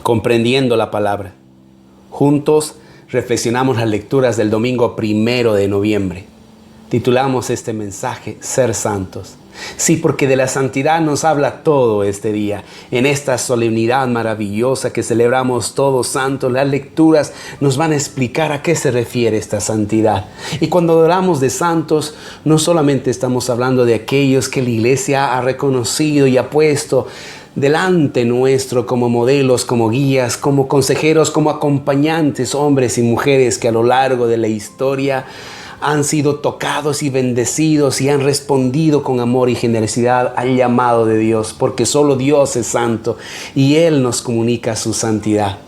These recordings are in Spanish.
comprendiendo la palabra. Juntos reflexionamos las lecturas del domingo 1 de noviembre. Titulamos este mensaje Ser Santos. Sí, porque de la santidad nos habla todo este día. En esta solemnidad maravillosa que celebramos todos santos, las lecturas nos van a explicar a qué se refiere esta santidad. Y cuando hablamos de santos, no solamente estamos hablando de aquellos que la iglesia ha reconocido y ha puesto delante nuestro como modelos, como guías, como consejeros, como acompañantes, hombres y mujeres que a lo largo de la historia han sido tocados y bendecidos y han respondido con amor y generosidad al llamado de Dios, porque solo Dios es santo y Él nos comunica su santidad.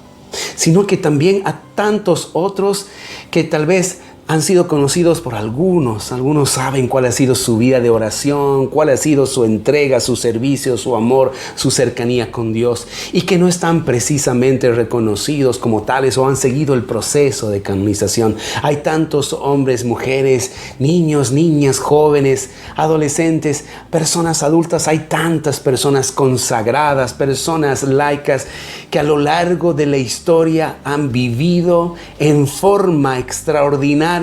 Sino que también a tantos otros que tal vez han sido conocidos por algunos. Algunos saben cuál ha sido su vida de oración, cuál ha sido su entrega, su servicio, su amor, su cercanía con Dios, y que no están precisamente reconocidos como tales o han seguido el proceso de canonización. Hay tantos hombres, mujeres, niños, niñas, jóvenes, adolescentes, personas adultas. Hay tantas personas consagradas, personas laicas que a lo largo de la historia han vivido en forma extraordinaria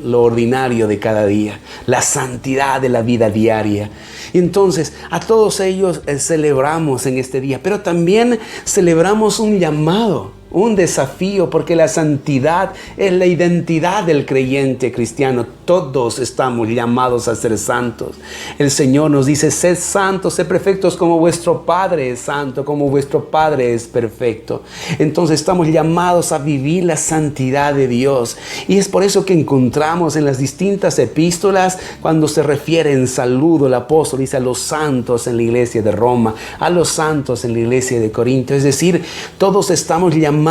lo ordinario de cada día, la santidad de la vida diaria. Y entonces a todos ellos celebramos en este día, pero también celebramos un llamado, un desafío, porque la santidad es la identidad del creyente cristiano. Todos estamos llamados a ser santos. El Señor nos dice: sed santos, sed perfectos como vuestro Padre es santo, como vuestro Padre es perfecto. Entonces estamos llamados a vivir la santidad de Dios. Y es por eso que encontramos en las distintas epístolas, cuando se refiere en saludo, el apóstol dice a los santos en la iglesia de Roma, a los santos en la iglesia de Corinto. Es decir, todos estamos llamados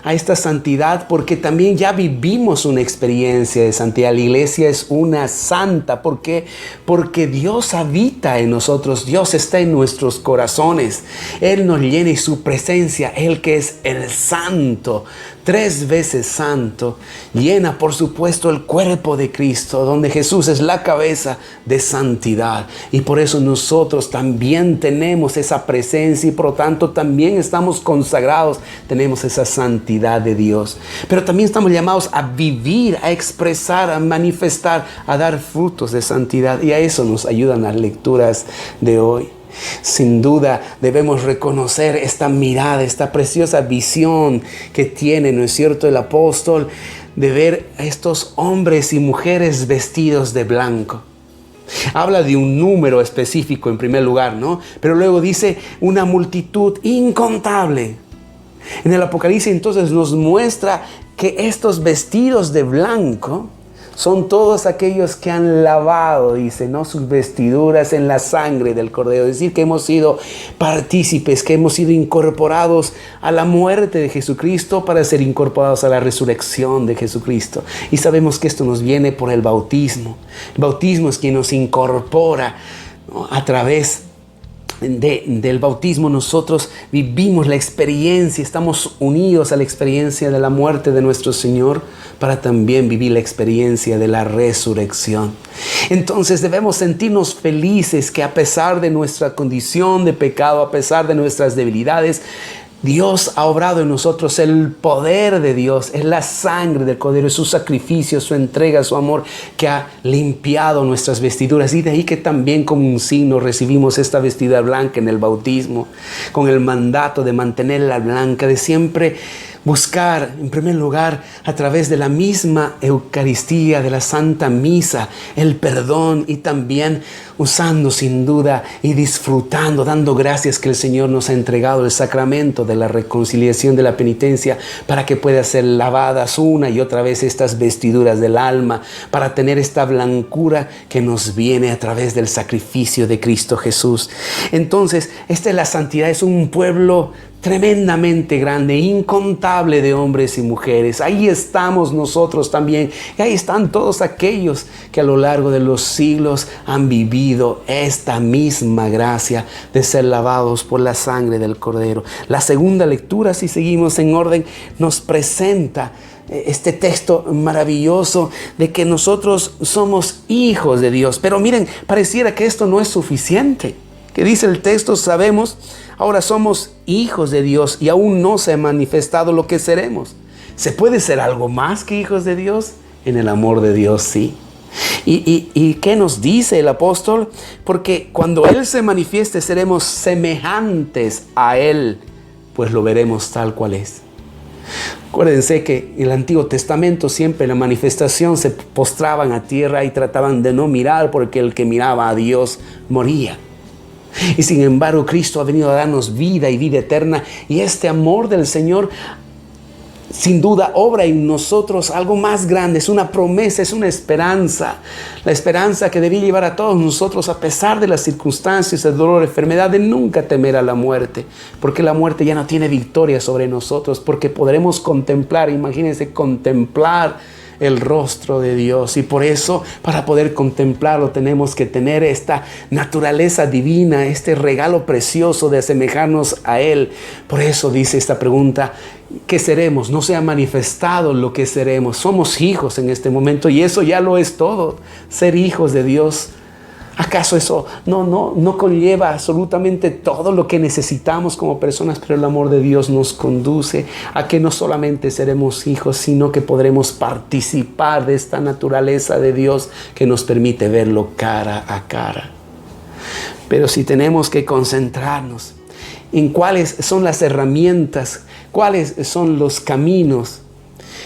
a esta santidad porque también ya vivimos una experiencia de santidad. La iglesia es una santa. ¿Por qué? Porque Dios habita en nosotros. Dios está en nuestros corazones. Él nos llena y su presencia, Él que es el santo, 3 veces santo, llena por supuesto el cuerpo de Cristo, donde Jesús es la cabeza de santidad. Y por eso nosotros también tenemos esa presencia y por lo tanto también estamos consagrados, tenemos esa santidad de Dios. Pero también estamos llamados a vivir, a expresar, a manifestar, a dar frutos de santidad. Y a eso nos ayudan las lecturas de hoy. Sin duda debemos reconocer esta mirada, esta preciosa visión que tiene, ¿no es cierto?, el apóstol, de ver a estos hombres y mujeres vestidos de blanco. Habla de un número específico en primer lugar, ¿no? Pero luego dice una multitud incontable. En el Apocalipsis entonces nos muestra que estos vestidos de blanco son todos aquellos que han lavado, dice, ¿no?, sus vestiduras en la sangre del Cordero. Es decir, que hemos sido partícipes, que hemos sido incorporados a la muerte de Jesucristo para ser incorporados a la resurrección de Jesucristo. Y sabemos que esto nos viene por el bautismo. El bautismo es quien nos incorpora, ¿no? A través del bautismo nosotros vivimos la experiencia, estamos unidos a la experiencia de la muerte de nuestro Señor para también vivir la experiencia de la resurrección. Entonces debemos sentirnos felices que a pesar de nuestra condición de pecado, a pesar de nuestras debilidades, Dios ha obrado en nosotros. El poder de Dios es la sangre del Cordero, es su sacrificio, su entrega, su amor que ha limpiado nuestras vestiduras. Y de ahí que también como un signo recibimos esta vestidura blanca en el bautismo, con el mandato de mantenerla blanca, de siempre buscar, en primer lugar, a través de la misma Eucaristía, de la Santa Misa, el perdón, y también usando sin duda y disfrutando, dando gracias que el Señor nos ha entregado el sacramento de la reconciliación, de la penitencia, para que puedan ser lavadas una y otra vez estas vestiduras del alma, para tener esta blancura que nos viene a través del sacrificio de Cristo Jesús. Entonces, esta es la santidad, es un pueblo tremendamente grande, incontable de hombres y mujeres. Ahí estamos nosotros también. Y ahí están todos aquellos que a lo largo de los siglos han vivido esta misma gracia de ser lavados por la sangre del Cordero. La segunda lectura, si seguimos en orden, nos presenta este texto maravilloso de que nosotros somos hijos de Dios. Pero miren, pareciera que esto no es suficiente. ¿Qué dice el texto? Sabemos, ahora somos hijos de Dios y aún no se ha manifestado lo que seremos. ¿Se puede ser algo más que hijos de Dios? En el amor de Dios, sí. ¿Y qué nos dice el apóstol? Porque cuando Él se manifieste seremos semejantes a Él, pues lo veremos tal cual es. Acuérdense que en el Antiguo Testamento siempre en la manifestación se postraban a tierra y trataban de no mirar porque el que miraba a Dios moría. Y sin embargo Cristo ha venido a darnos vida y vida eterna, y este amor del Señor sin duda obra en nosotros algo más grande. Es una promesa, es una esperanza. La esperanza que debía llevar a todos nosotros, a pesar de las circunstancias, el dolor, la enfermedad, de nunca temer a la muerte. Porque la muerte ya no tiene victoria sobre nosotros. Porque podremos contemplar, imagínense, contemplar el rostro de Dios. Y por eso, para poder contemplarlo, tenemos que tener esta naturaleza divina, este regalo precioso de asemejarnos a Él. Por eso dice esta pregunta: ¿qué seremos? No se ha manifestado lo que seremos. Somos hijos en este momento y eso ya lo es todo. Ser hijos de Dios. ¿Acaso eso no conlleva absolutamente todo lo que necesitamos como personas? Pero el amor de Dios nos conduce a que no solamente seremos hijos, sino que podremos participar de esta naturaleza de Dios que nos permite verlo cara a cara. Pero si tenemos que concentrarnos en cuáles son las herramientas, cuáles son los caminos,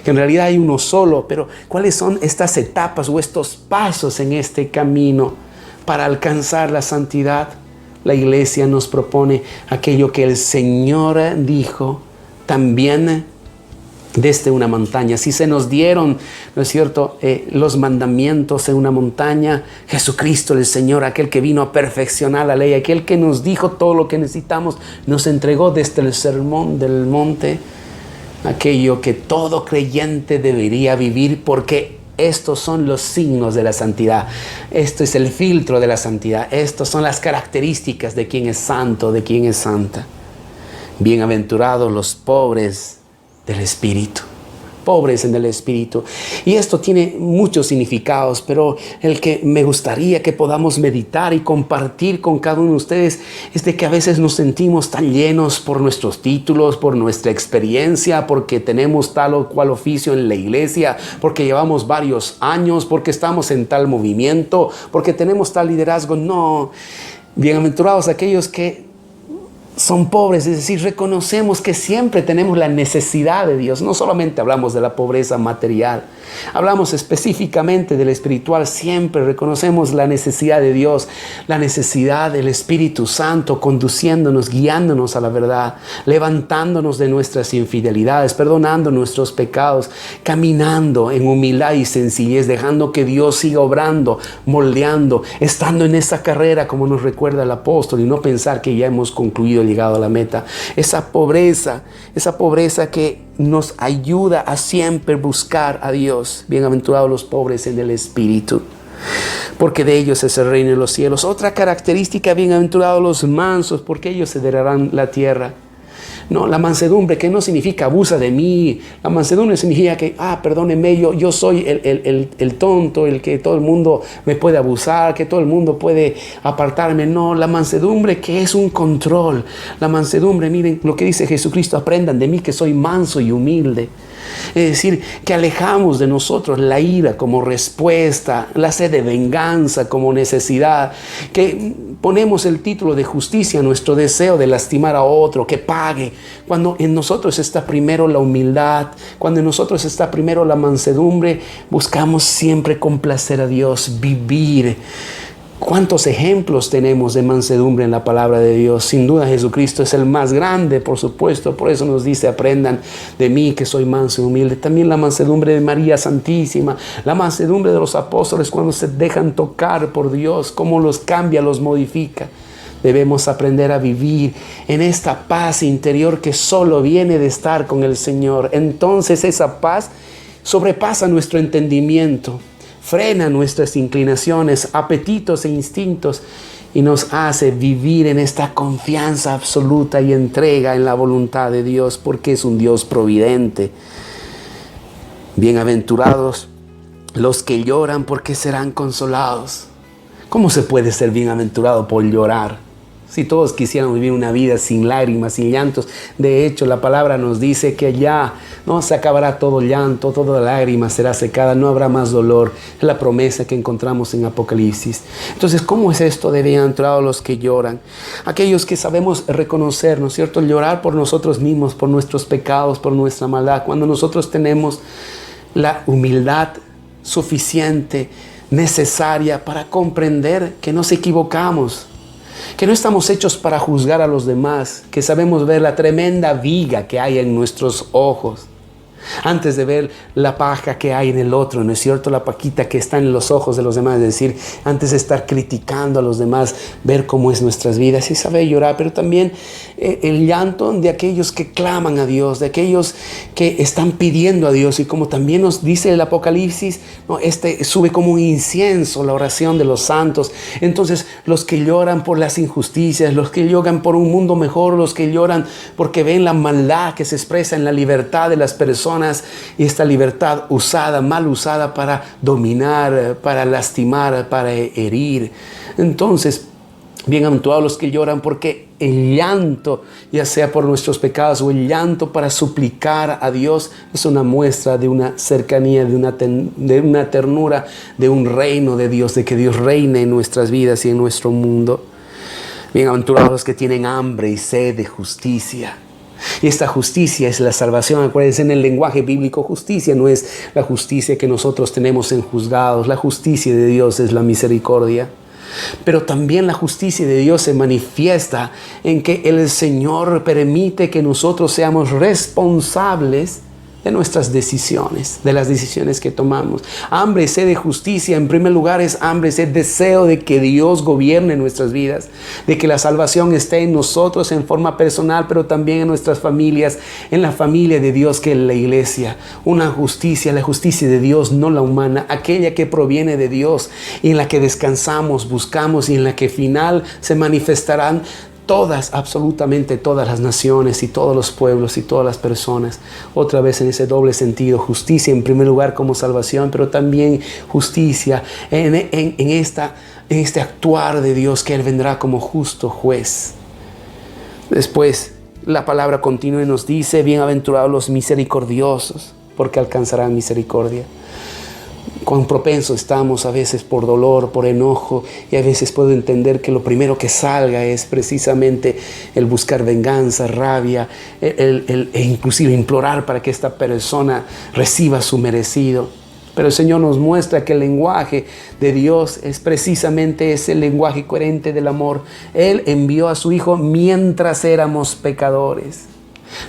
que en realidad hay uno solo, pero cuáles son estas etapas o estos pasos en este camino para alcanzar la santidad, la Iglesia nos propone aquello que el Señor dijo también desde una montaña. Si se nos dieron, ¿no es cierto?, los mandamientos en una montaña, Jesucristo el Señor, aquel que vino a perfeccionar la ley, aquel que nos dijo todo lo que necesitamos, nos entregó desde el sermón del monte aquello que todo creyente debería vivir, porque estos son los signos de la santidad. Esto es el filtro de la santidad. Estas son las características de quien es santo, de quien es santa. Bienaventurados los pobres del espíritu. Pobres en el espíritu. Y esto tiene muchos significados, pero el que me gustaría que podamos meditar y compartir con cada uno de ustedes es de que a veces nos sentimos tan llenos por nuestros títulos, por nuestra experiencia, porque tenemos tal o cual oficio en la iglesia, porque llevamos varios años, porque estamos en tal movimiento, porque tenemos tal liderazgo. No, bienaventurados aquellos que son pobres, es decir, reconocemos que siempre tenemos la necesidad de Dios. No solamente hablamos de la pobreza material, hablamos específicamente del espiritual. Siempre reconocemos la necesidad de Dios, la necesidad del Espíritu Santo conduciéndonos, guiándonos a la verdad, levantándonos de nuestras infidelidades, perdonando nuestros pecados, caminando en humildad y sencillez, dejando que Dios siga obrando, moldeando, estando en esa carrera como nos recuerda el apóstol, y no pensar que ya hemos concluido, llegado a la meta. Esa pobreza que nos ayuda a siempre buscar a Dios. Bienaventurados los pobres en el espíritu, porque de ellos es el reino de los cielos. Otra característica: bienaventurados los mansos, porque ellos heredarán la tierra. No, la mansedumbre, que no significa abusa de mí. La mansedumbre significa que, perdóneme, yo soy el tonto, el que todo el mundo me puede abusar, que todo el mundo puede apartarme. No, la mansedumbre que es un control. La mansedumbre, miren lo que dice Jesucristo: aprendan de mí que soy manso y humilde. Es decir, que alejamos de nosotros la ira como respuesta, la sed de venganza como necesidad, que ponemos el título de justicia a nuestro deseo de lastimar a otro, que pague, cuando en nosotros está primero la humildad, cuando en nosotros está primero la mansedumbre. Buscamos siempre complacer a Dios, vivir. ¿Cuántos ejemplos tenemos de mansedumbre en la palabra de Dios? Sin duda Jesucristo es el más grande, por supuesto. Por eso nos dice: aprendan de mí que soy manso y humilde. También la mansedumbre de María Santísima, la mansedumbre de los apóstoles cuando se dejan tocar por Dios, cómo los cambia, los modifica. Debemos aprender a vivir en esta paz interior que solo viene de estar con el Señor. Entonces esa paz sobrepasa nuestro entendimiento, frena nuestras inclinaciones, apetitos e instintos, y nos hace vivir en esta confianza absoluta y entrega en la voluntad de Dios, porque es un Dios providente. Bienaventurados los que lloran, porque serán consolados. ¿Cómo se puede ser bienaventurado por llorar? Si todos quisiéramos vivir una vida sin lágrimas, sin llantos. De hecho, la palabra nos dice que ya no se acabará todo llanto, toda lágrima será secada, no habrá más dolor. Es la promesa que encontramos en Apocalipsis. Entonces, ¿cómo es esto de bienaventurados los que lloran? Aquellos que sabemos reconocer, ¿no es cierto? Llorar por nosotros mismos, por nuestros pecados, por nuestra maldad. Cuando nosotros tenemos la humildad suficiente, necesaria para comprender que nos equivocamos, que no estamos hechos para juzgar a los demás, que sabemos ver la tremenda viga que hay en nuestros ojos antes de ver la paja que hay en el otro, ¿no es cierto? La paquita que está en los ojos de los demás, es decir, antes de estar criticando a los demás, ver cómo es nuestras vidas y saber llorar, pero también el llanto de aquellos que claman a Dios, de aquellos que están pidiendo a Dios, y como también nos dice el Apocalipsis, ¿no? Sube como un incienso la oración de los santos. Entonces, los que lloran por las injusticias, los que lloran por un mundo mejor, los que lloran porque ven la maldad que se expresa en la libertad de las personas, y esta libertad mal usada para dominar, para lastimar, para herir. Entonces, bienaventurados los que lloran, porque el llanto, ya sea por nuestros pecados o el llanto para suplicar a Dios, es una muestra de una cercanía, de una ternura, de un reino de Dios, de que Dios reine en nuestras vidas y en nuestro mundo. Bienaventurados los que tienen hambre y sed de justicia. Y esta justicia es la salvación. Acuérdense, en el lenguaje bíblico, justicia no es la justicia que nosotros tenemos en juzgados. La justicia de Dios es la misericordia. Pero también la justicia de Dios se manifiesta en que el Señor permite que nosotros seamos responsables de nuestras decisiones, de las decisiones que tomamos. Hambre y sed de justicia, en primer lugar, es hambre y sed, deseo de que Dios gobierne nuestras vidas, de que la salvación esté en nosotros en forma personal, pero también en nuestras familias, en la familia de Dios que es la iglesia. Una justicia, la justicia de Dios, no la humana, aquella que proviene de Dios y en la que descansamos, buscamos y en la que final se manifestarán absolutamente todas las naciones y todos los pueblos y todas las personas. Otra vez en ese doble sentido, justicia en primer lugar como salvación, pero también justicia en este actuar de Dios, que Él vendrá como justo juez. Después la palabra continúa y nos dice: bienaventurados los misericordiosos, porque alcanzarán misericordia. Cuán propensos estamos a veces por dolor, por enojo, y a veces puedo entender que lo primero que salga es precisamente el buscar venganza, rabia, e inclusive implorar para que esta persona reciba su merecido. Pero el Señor nos muestra que el lenguaje de Dios es precisamente ese lenguaje coherente del amor. Él envió a su Hijo mientras éramos pecadores.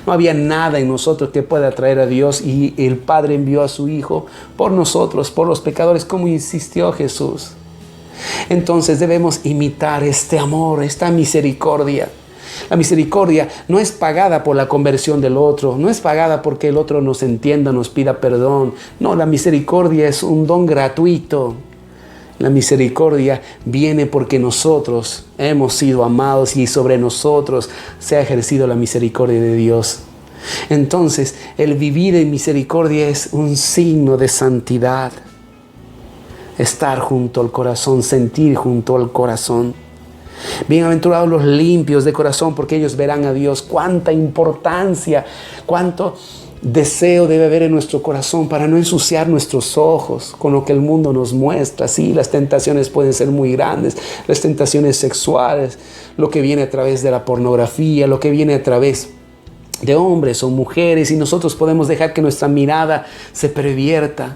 No había nada en nosotros que pueda atraer a Dios, y el Padre envió a su Hijo por nosotros, por los pecadores, como insistió Jesús. Entonces debemos imitar este amor, esta misericordia. La misericordia no es pagada por la conversión del otro, no es pagada porque el otro nos entienda, nos pida perdón. No, la misericordia es un don gratuito. La misericordia viene porque nosotros hemos sido amados y sobre nosotros se ha ejercido la misericordia de Dios. Entonces, el vivir en misericordia es un signo de santidad. Estar junto al corazón, sentir junto al corazón. Bienaventurados los limpios de corazón, porque ellos verán a Dios. Cuánta importancia, cuánto deseo debe haber en nuestro corazón para no ensuciar nuestros ojos con lo que el mundo nos muestra. Sí, las tentaciones pueden ser muy grandes, las tentaciones sexuales, lo que viene a través de la pornografía, lo que viene a través de hombres o mujeres, y nosotros podemos dejar que nuestra mirada se pervierta.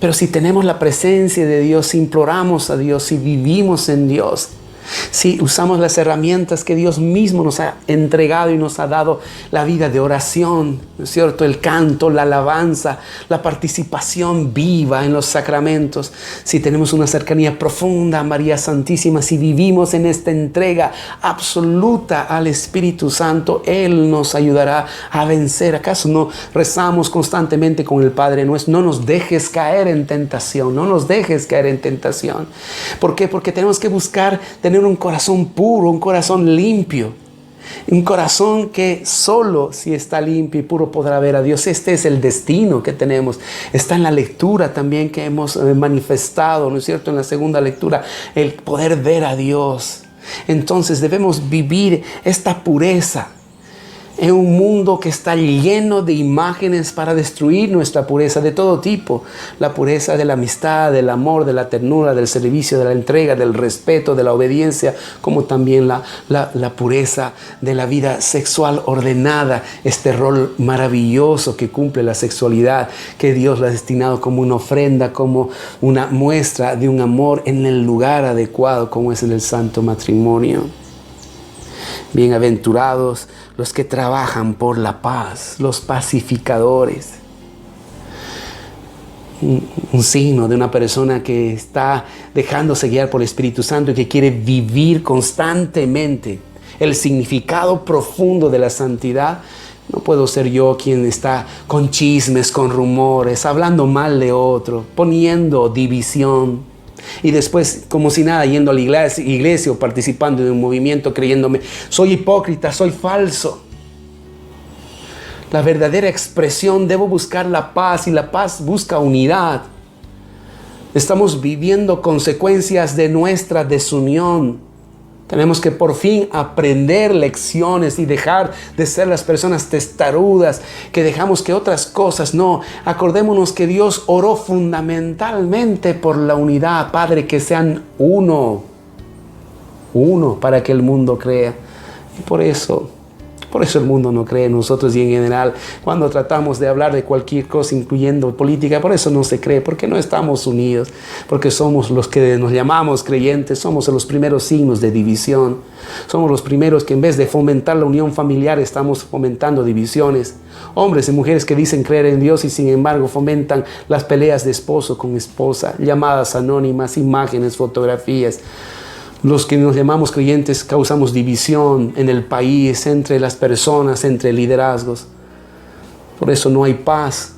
Pero si tenemos la presencia de Dios, si imploramos a Dios, si vivimos en Dios, si usamos las herramientas que Dios mismo nos ha entregado y nos ha dado, la vida de oración, ¿no es cierto? El canto, la alabanza, la participación viva en los sacramentos. Si tenemos una cercanía profunda a María Santísima, si vivimos en esta entrega absoluta al Espíritu Santo, Él nos ayudará a vencer. ¿Acaso no rezamos constantemente con el Padre Nuestro? No nos dejes caer en tentación, no nos dejes caer en tentación. ¿Por qué? Porque tenemos que buscar tener un corazón puro, un corazón limpio, un corazón que solo si está limpio y puro podrá ver a Dios. Este es el destino que tenemos. Está en la lectura también que hemos manifestado, ¿no es cierto? En la segunda lectura, el poder ver a Dios. Entonces debemos vivir esta pureza en un mundo que está lleno de imágenes para destruir nuestra pureza de todo tipo. La pureza de la amistad, del amor, de la ternura, del servicio, de la entrega, del respeto, de la obediencia, como también la pureza de la vida sexual ordenada. Este rol maravilloso que cumple la sexualidad, que Dios la ha destinado como una ofrenda, como una muestra de un amor en el lugar adecuado, como es en el santo matrimonio. Bienaventurados los que trabajan por la paz, los pacificadores. Un signo de una persona que está dejándose guiar por el Espíritu Santo y que quiere vivir constantemente el significado profundo de la santidad. No puedo ser yo quien está con chismes, con rumores, hablando mal de otro, poniendo división. Y después, como si nada, yendo a la iglesia o participando de un movimiento, creyéndome, soy hipócrita, soy falso. La verdadera expresión, debo buscar la paz, y la paz busca unidad. Estamos viviendo consecuencias de nuestra desunión. Tenemos que por fin aprender lecciones y dejar de ser las personas testarudas, que dejamos que otras cosas no. Acordémonos que Dios oró fundamentalmente por la unidad. Padre, que sean uno para que el mundo crea. Y por eso el mundo no cree en nosotros, y en general cuando tratamos de hablar de cualquier cosa, incluyendo política, por eso no se cree, porque no estamos unidos, porque somos los que nos llamamos creyentes, somos los primeros signos de división, somos los primeros que en vez de fomentar la unión familiar estamos fomentando divisiones. Hombres y mujeres que dicen creer en Dios y sin embargo fomentan las peleas de esposo con esposa, llamadas anónimas, imágenes, fotografías. Los que nos llamamos creyentes causamos división en el país, entre las personas, entre liderazgos. Por eso no hay paz,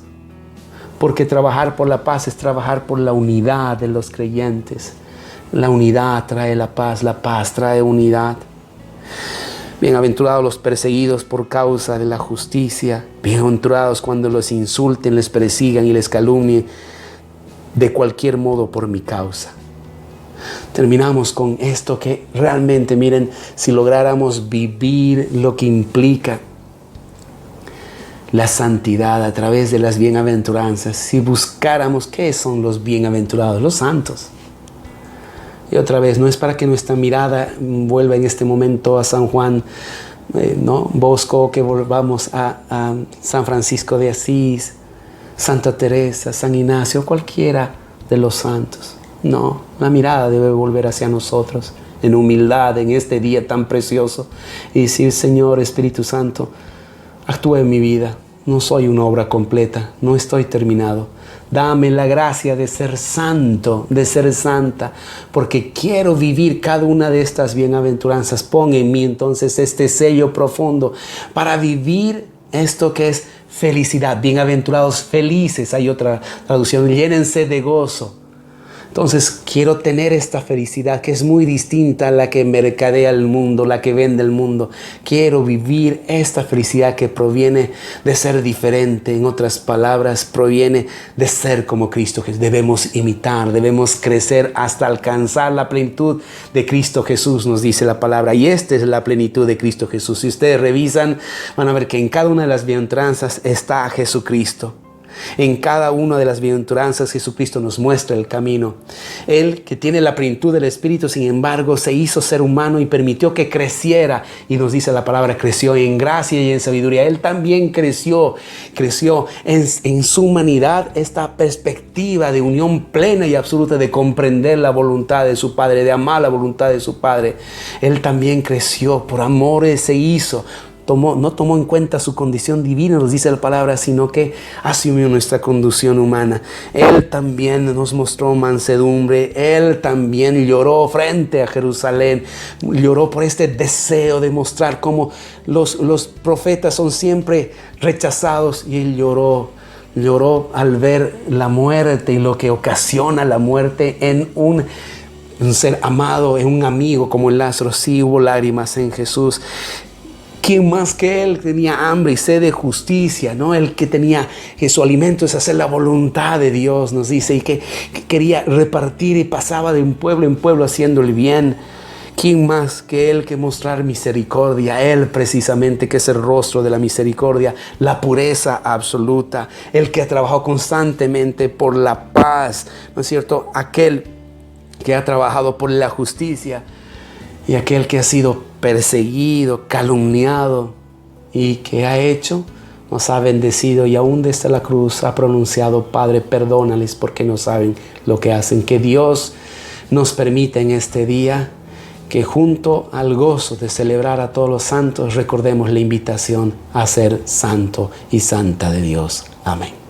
porque trabajar por la paz es trabajar por la unidad de los creyentes. La unidad trae la paz trae unidad. Bienaventurados los perseguidos por causa de la justicia. Bienaventurados cuando los insulten, les persigan y les calumnien de cualquier modo por mi causa. Terminamos con esto que realmente, miren, si lográramos vivir lo que implica la santidad a través de las bienaventuranzas, si buscáramos qué son los bienaventurados, los santos. Y otra vez, no es para que nuestra mirada vuelva en este momento a San Juan Bosco, que volvamos a San Francisco de Asís, Santa Teresa, San Ignacio, cualquiera de los santos. No, la mirada debe volver hacia nosotros en humildad en este día tan precioso y decir: Señor Espíritu Santo, actúa en mi vida. No soy una obra completa, no estoy terminado. Dame la gracia de ser santo, de ser santa, porque quiero vivir cada una de estas bienaventuranzas. Pon en mí entonces este sello profundo para vivir esto que es felicidad. Bienaventurados felices, hay otra traducción, llénense de gozo. Entonces quiero tener esta felicidad que es muy distinta a la que mercadea el mundo, la que vende el mundo. Quiero vivir esta felicidad que proviene de ser diferente. En otras palabras, proviene de ser como Cristo Jesús. Debemos imitar, debemos crecer hasta alcanzar la plenitud de Cristo Jesús, nos dice la palabra. Y esta es la plenitud de Cristo Jesús. Si ustedes revisan, van a ver que en cada una de las bienaventuranzas está Jesucristo. En cada una de las bienaventuranzas Jesucristo nos muestra el camino. Él, que tiene la plenitud del Espíritu, sin embargo se hizo ser humano y permitió que creciera, y nos dice la palabra, creció en gracia y en sabiduría. Él también creció en su humanidad, esta perspectiva de unión plena y absoluta, de comprender la voluntad de su Padre, de amar la voluntad de su Padre. Él también creció, por amor se hizo. No tomó en cuenta su condición divina, nos dice la palabra, sino que asumió nuestra condición humana. Él también nos mostró mansedumbre. Él también lloró frente a Jerusalén. Lloró por este deseo de mostrar cómo los profetas son siempre rechazados. Y él lloró al ver la muerte y lo que ocasiona la muerte en un ser amado, en un amigo como el Lázaro. Sí hubo lágrimas en Jesús. ¿Quién más que él tenía hambre y sed de justicia? ¿No? El que tenía que su alimento es hacer la voluntad de Dios, nos dice, y que quería repartir y pasaba de un pueblo en pueblo haciendo el bien. ¿Quién más que Él que mostrar misericordia? Él precisamente que es el rostro de la misericordia, la pureza absoluta, el que ha trabajado constantemente por la paz, ¿no es cierto? Aquel que ha trabajado por la justicia y aquel que ha sido perseguido, calumniado y que ha hecho, nos ha bendecido y aún desde la cruz ha pronunciado: Padre, perdónales porque no saben lo que hacen. Que Dios nos permita en este día que junto al gozo de celebrar a todos los santos recordemos la invitación a ser santo y santa de Dios. Amén.